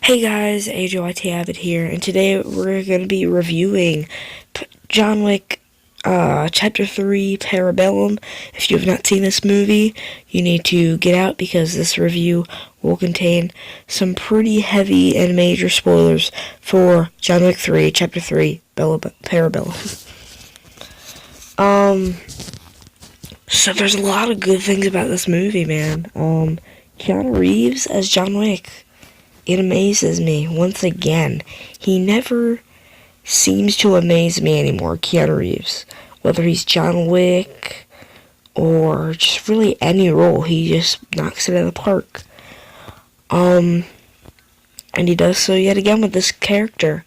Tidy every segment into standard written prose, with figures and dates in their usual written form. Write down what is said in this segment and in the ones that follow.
Hey guys, AJYT Abbott here, and today we're going to be reviewing John Wick, Chapter 3, Parabellum. If you have not seen this movie, you need to get out because this review will contain some pretty heavy and major spoilers for John Wick 3, Chapter 3, Parabellum. So there's a lot of good things about this movie, man. Keanu Reeves as John Wick. It amazes me once again. He never seems to amaze me anymore, Keanu Reeves. Whether he's John Wick or just really any role, he just knocks it out of the park. And he does so yet again with this character.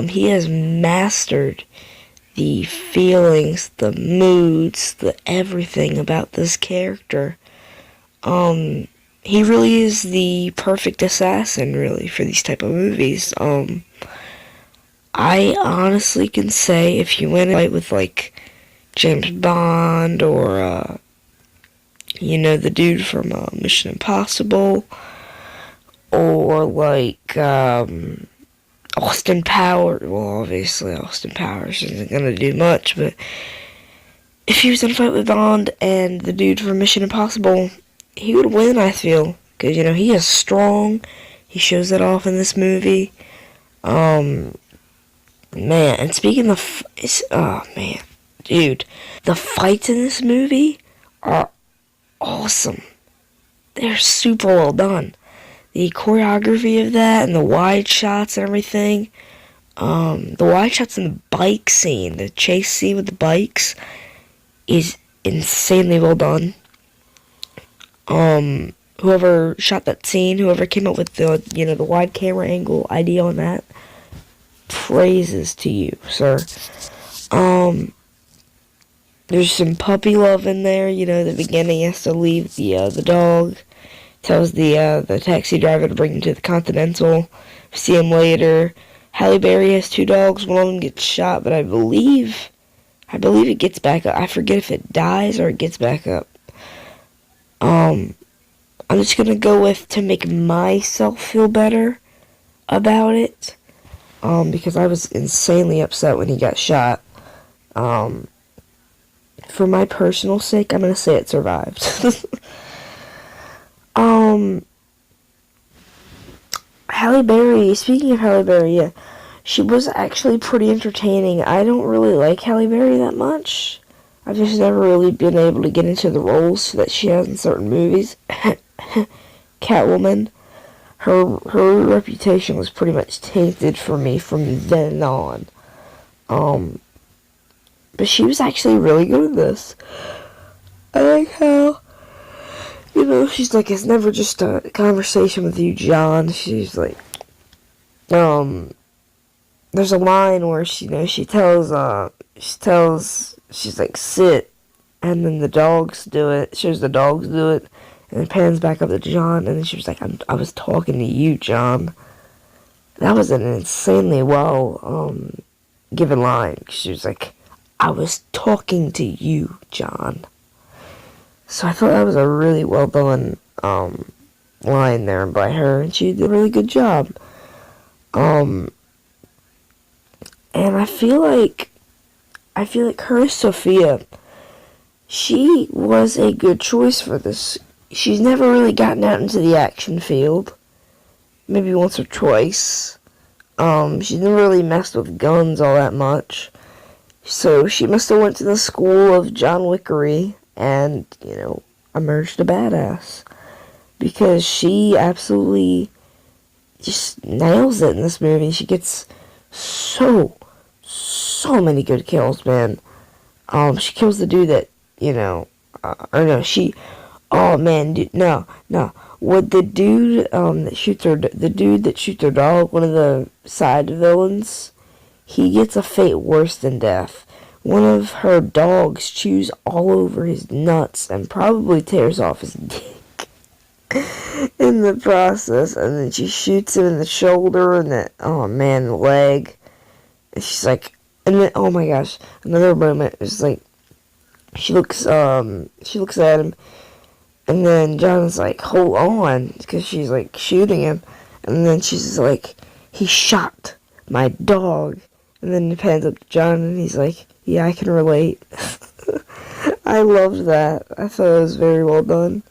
He has mastered the feelings, the moods, the everything about this character. He really is the perfect assassin, really, for these type of movies. I honestly can say if you went in a fight with, like, James Bond or, the dude from Mission Impossible, or, like, Austin Powers. Well, obviously, Austin Powers isn't going to do much, but if he was in a fight with Bond and the dude from Mission Impossible, he would win, I feel, because, he is strong. He shows it off in this movie. Man, and speaking of, dude, the fights in this movie are awesome. They're super well done. The choreography of that and the wide shots and everything. The wide shots in the bike scene, the chase scene with the bikes, is insanely well done. Whoever shot that scene, whoever came up with the wide camera angle idea on that, praises to you, sir. There's some puppy love in there. The beginning he has to leave the dog. Tells the taxi driver to bring him to the Continental. See him later. Halle Berry has two dogs. One of them gets shot, but I believe it gets back up. I forget if it dies or it gets back up. I'm just gonna go with to make myself feel better about it, because I was insanely upset when he got shot. For my personal sake, I'm gonna say it survived. Halle Berry, speaking of Halle Berry, yeah, she was actually pretty entertaining. I don't really like Halle Berry that much. I've just never really been able to get into the roles that she has in certain movies. Catwoman, her reputation was pretty much tainted for me from then on. But she was actually really good at this. I like how, she's like, it's never just a conversation with you, John. She's like, there's a line where she tells, she's like, sit, and then the dogs do it, shows the dogs do it, and it pans back up to John, and then she was like, I was talking to you, John. That was an insanely well, given line. She was like, I was talking to you, John. So I thought that was a really well done, line there by her, and she did a really good job. And I feel like her, Sophia, she was a good choice for this. She's never really gotten out into the action field. Maybe once or twice. She's never really messed with guns all that much. So she must have went to the school of John Wickery and, emerged a badass. Because she absolutely just nails it in this movie. She gets so many good kills, man. She kills the dude that, oh man, dude, no. With the dude, the dude that shoots her dog, one of the side villains, he gets a fate worse than death. One of her dogs chews all over his nuts and probably tears off his dick in the process, and then she shoots him in the shoulder and the leg. And she's like, and then, oh my gosh, another moment is like, she looks at him, and then John's like, hold on, because she's like shooting him, And then she's like, he shot my dog. And then it pans up to John, and he's like, yeah, I can relate. I loved that. I thought it was very well done.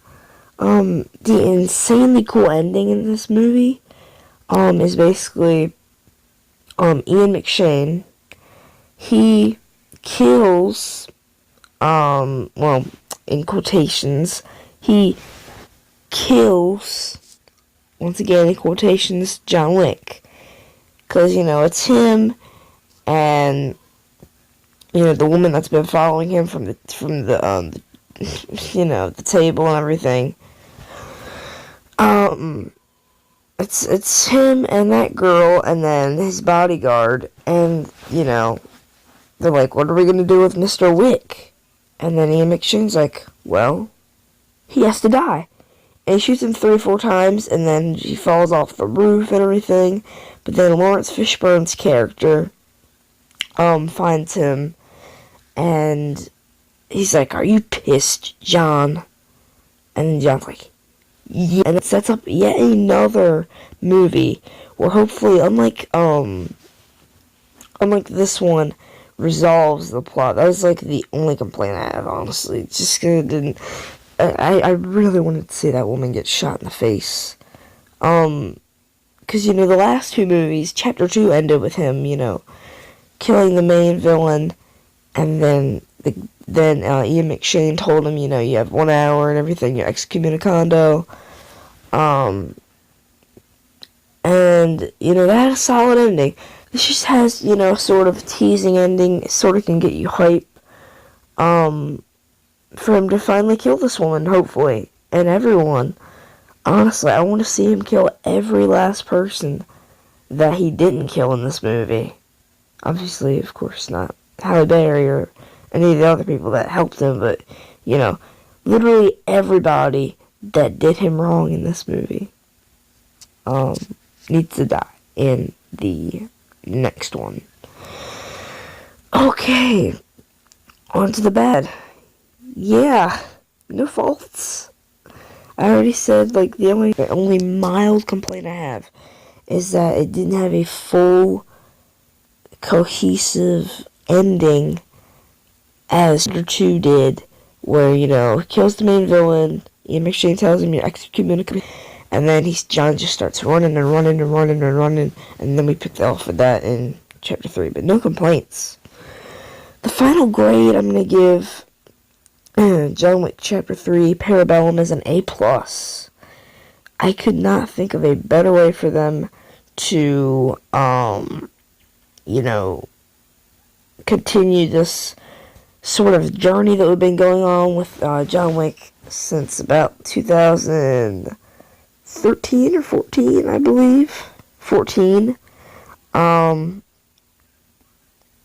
The insanely cool ending in this movie, is basically, Ian McShane, he kills, well, in quotations, he kills, once again in quotations, John Wick. Because, it's him and, the woman that's been following him from the the table and everything. It's him and that girl and then his bodyguard, and, they're like, what are we gonna do with Mr. Wick? And then Ian McShane's like, well, he has to die. And he shoots him 3 or 4 times, and then he falls off the roof and everything. But then Lawrence Fishburne's character, finds him, and he's like, are you pissed, John? And then John's like, yeah. And it sets up yet another movie where hopefully, unlike this one, resolves the plot. That was like the only complaint I have, honestly. Just 'cause it didn't. I really wanted to see that woman get shot in the face. Because, the last 2 movies, Chapter 2 ended with him, killing the main villain, and then Ian McShane told him, you have 1 hour and everything, you're excommunicado. And, that had a solid ending. This just has, sort of a teasing ending, sort of can get you hype, for him to finally kill this woman, hopefully, and everyone. Honestly, I want to see him kill every last person that he didn't kill in this movie. Obviously, of course, not Halle Berry or any of the other people that helped him, but, literally everybody that did him wrong in this movie, needs to die in the next one. Okay, on to the bad. Yeah, no faults. I already said, the only mild complaint I have is that it didn't have a full, cohesive ending as Chapter 2 did, where, he kills the main villain, Ian McShane tells him you're excommunicated, and then John just starts running and running and running and running, and then we picked off of that in Chapter 3, but no complaints. The final grade I'm going to give John Wick Chapter 3 Parabellum is an A+. I could not think of a better way for them to, continue this sort of journey that we've been going on with John Wick since about 2013 or 14, I believe. 14.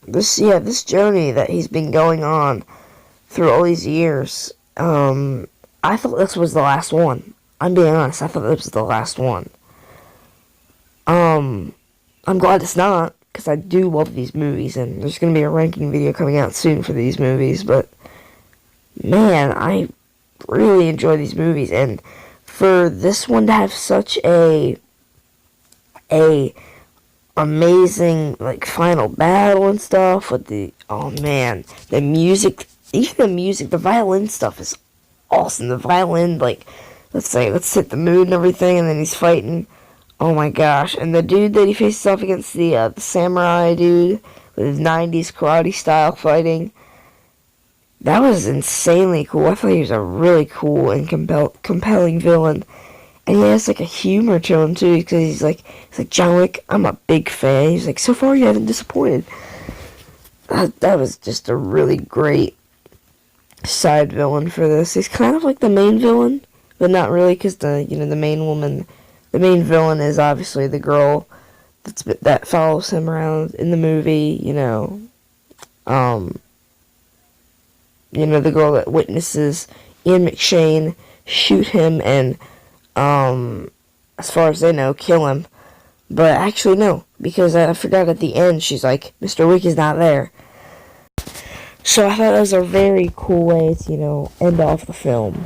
This journey that he's been going on through all these years, I thought this was the last one. I'm being honest, I thought this was the last one. I'm glad it's not, because I do love these movies, and there's going to be a ranking video coming out soon for these movies, but, man, I really enjoy these movies, and for this one to have such a amazing, final battle and stuff with the music, even the music, the violin stuff is awesome. The violin, let's hit the mood and everything, and then he's fighting. Oh my gosh. And the dude that he faces off against, the samurai dude with his 90s karate style fighting, that was insanely cool. I thought he was a really cool and compelling villain. And he has, a humor to him, too, because he's like, John Wick, I'm a big fan. He's like, so far you haven't disappointed. That was just a really great side villain for this. He's kind of like the main villain, but not really, because the main villain is obviously the girl that follows him around in the movie, the girl that witnesses Ian McShane shoot him and, as far as they know, kill him. But actually, no, because I forgot at the end, she's like, Mr. Wick is not there. So I thought that was a very cool way to, end off the film.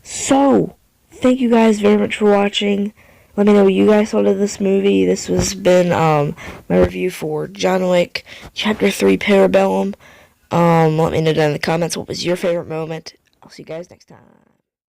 So, thank you guys very much for watching. Let me know what you guys thought of this movie. This has been my review for John Wick Chapter 3 Parabellum. Let me know down in the comments what was your favorite moment. I'll see you guys next time.